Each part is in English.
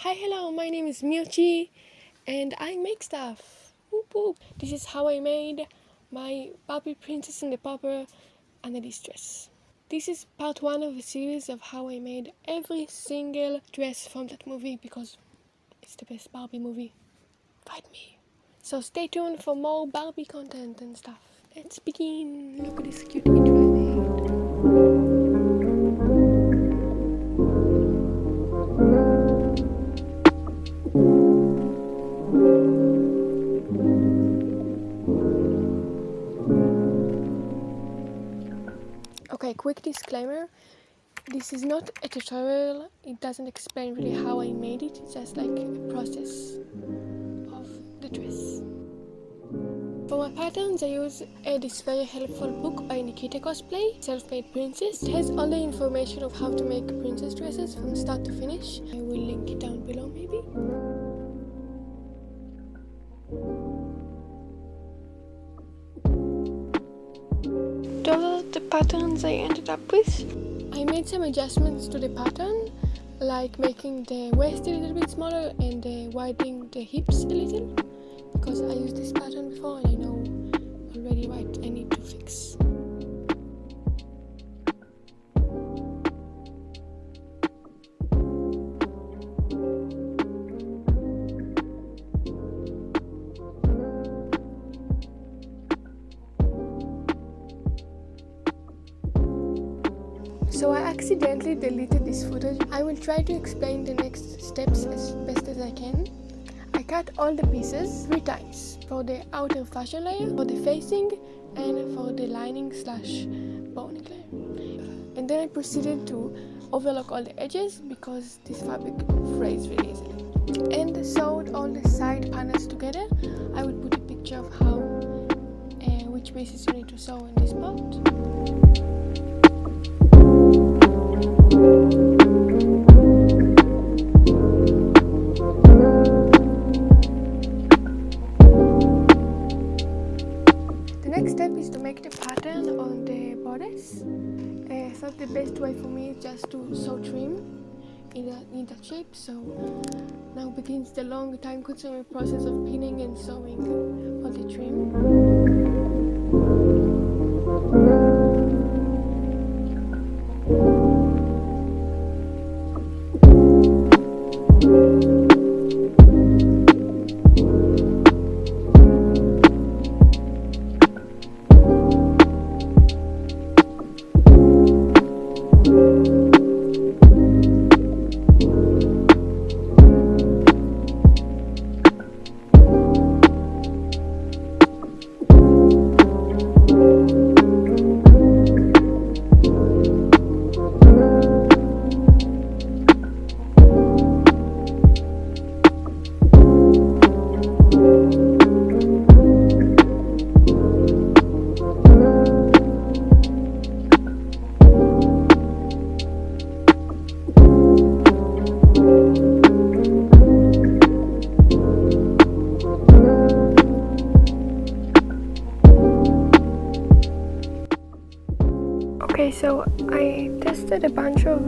Hi, hello, my name is Miochi and I make stuff. Whoop, whoop. This is how I made my Barbie Princess and the Pauper Anneliese dress. This is part 1 of a series of how I made every single dress from that movie because it's the best Barbie movie. Fight me. So stay tuned for more Barbie content and stuff. Let's begin. Look at this cute intro I made. Okay, quick disclaimer. This is not a tutorial. It doesn't explain really how I made it. It's just like a process of the dress. For my patterns, I use this very helpful book by Nikita Cosplay, Self-Made Princess. It has all the information of how to make princess dresses from start to finish. I will link it down below maybe. Those are the patterns I ended up with. I made some adjustments to the pattern, like making the waist a little bit smaller and widening the hips a little, because I used this pattern before and I know already what I need to fix. So I accidentally deleted this footage. I will try to explain the next steps as best as I can. I cut all the pieces 3 times, for the outer fashion layer, for the facing, and for the lining / boning layer. And then I proceeded to overlock all the edges because this fabric frays really easily. And sewed all the side panels together. I will put a picture of how, which pieces you need to sew in this part. The next step is to make the pattern on the bodice. I thought the best way for me is just to sew trim in that shape. So now begins the long time-consuming process of pinning and sewing all the trim. Okay, so I tested a bunch of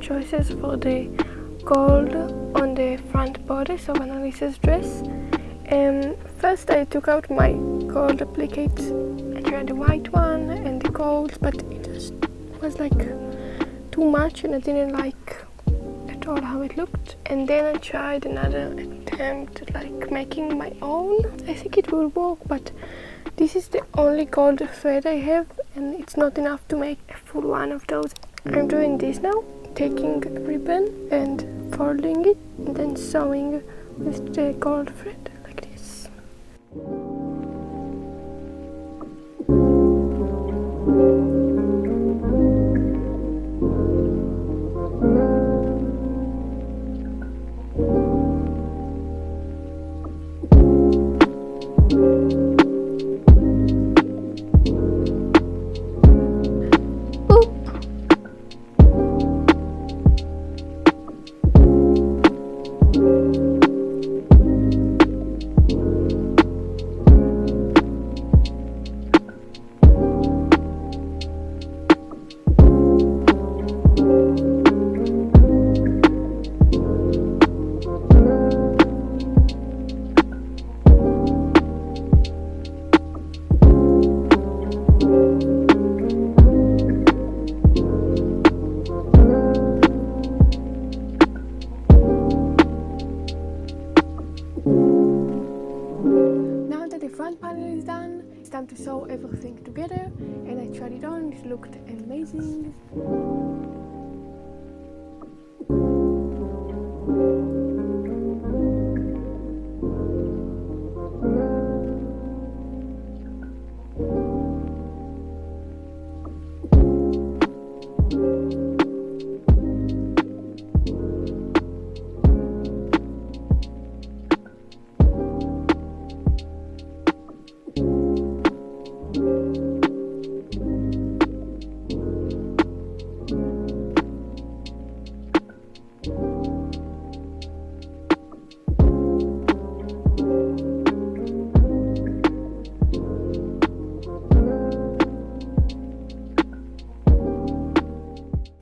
choices for the gold on the front bodice of Anneliese's dress. First I took out my gold applique. I tried the white one and the gold, but it just was like too much and I didn't like at all how it looked. And then I tried another attempt at like making my own. I think it will work, but this is the only gold thread I have and it's not enough to make a full one of those. I'm doing this now, taking a ribbon and folding it and then sewing with the gold thread like this. front panel is done, it's time to sew everything together, and I tried it on. It looked amazing.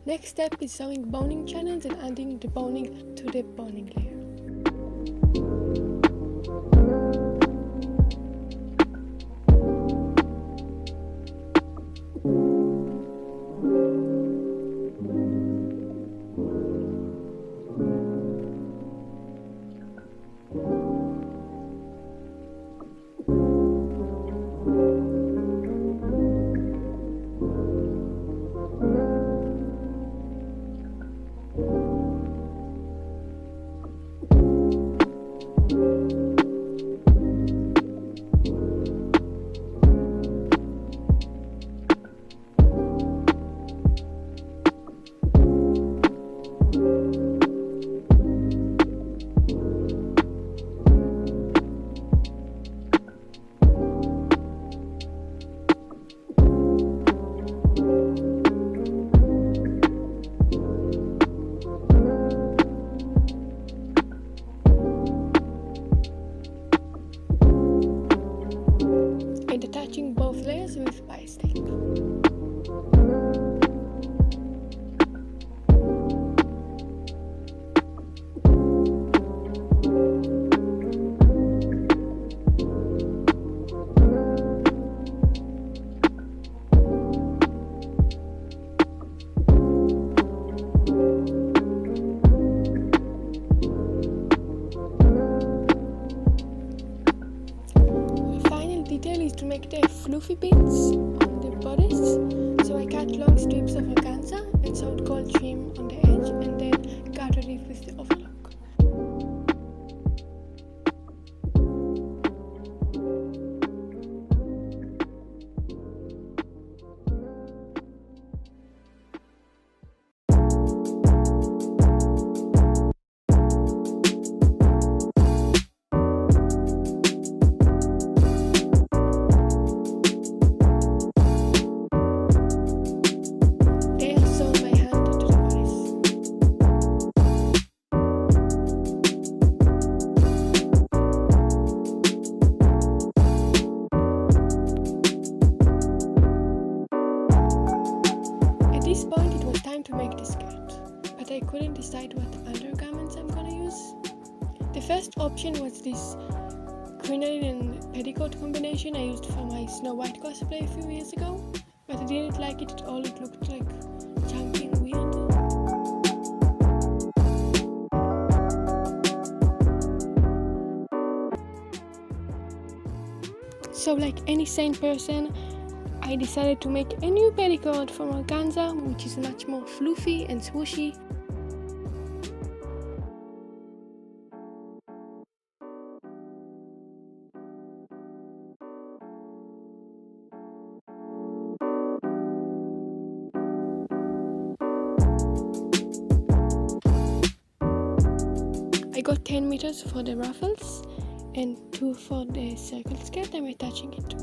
Next step is sewing boning channels and adding the boning to the boning layer. And attaching both layers with bias tape. To make the fluffy bits on the bodice, so I cut long strips of organza and sewed gold trim on the edge, and then gathered it with the overlock. To make the skirt, but I couldn't decide what undergarments I'm gonna use. The first option was this crinoline and petticoat combination I used for my Snow White cosplay a few years ago, but I didn't like it at all. It looked like chunky and weird. So like any sane person, I decided to make a new petticoat from organza, which is much more fluffy and swooshy. I got 10 meters for the ruffles and 2 for the circle skirt. I'm attaching it.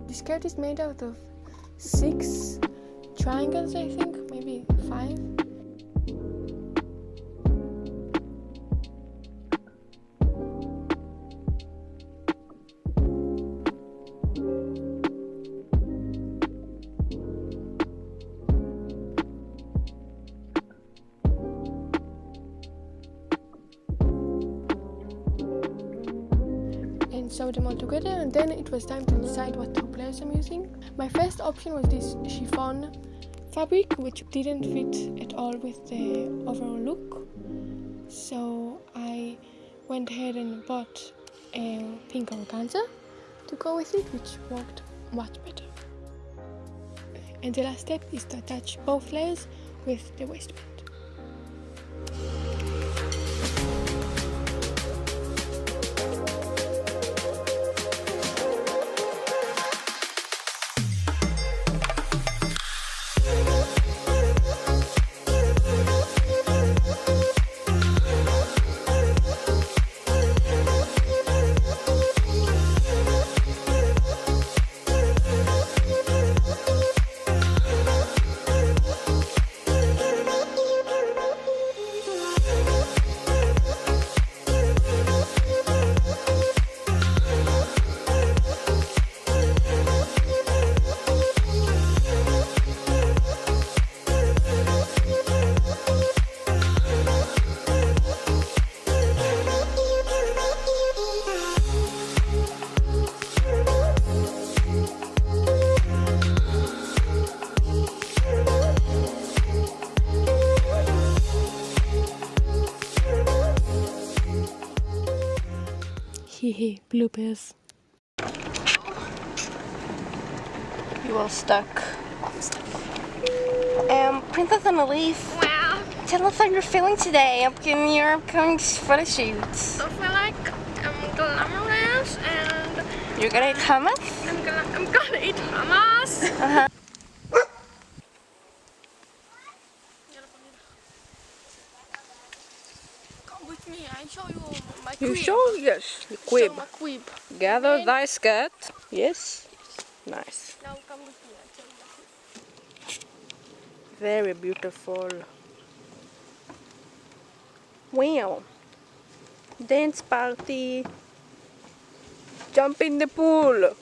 The skirt is made out of 6 triangles, I think, maybe 5. And sew them all together, and then it was time to decide what top layers I'm using. My first option was this chiffon fabric, which didn't fit at all with the overall look, so I went ahead and bought a pink organza to go with it, which worked much better. And the last step is to attach both layers with the waistband. Hehe, bloopers. You all stuck. Princess Anneliese, Wow, tell us how you're feeling today up in your upcoming photo shoots. I feel like I'm glamorous and You're gonna eat hummus? I'm gonna eat hummus. Uh-huh. Come with me, I show you my You quib. show? Yes. The Show quib. my quib. Gather Then- thy skirt. Yes. Nice. Now come with me, I show you my quib. Very beautiful. Wow. Dance party. Jump in the pool.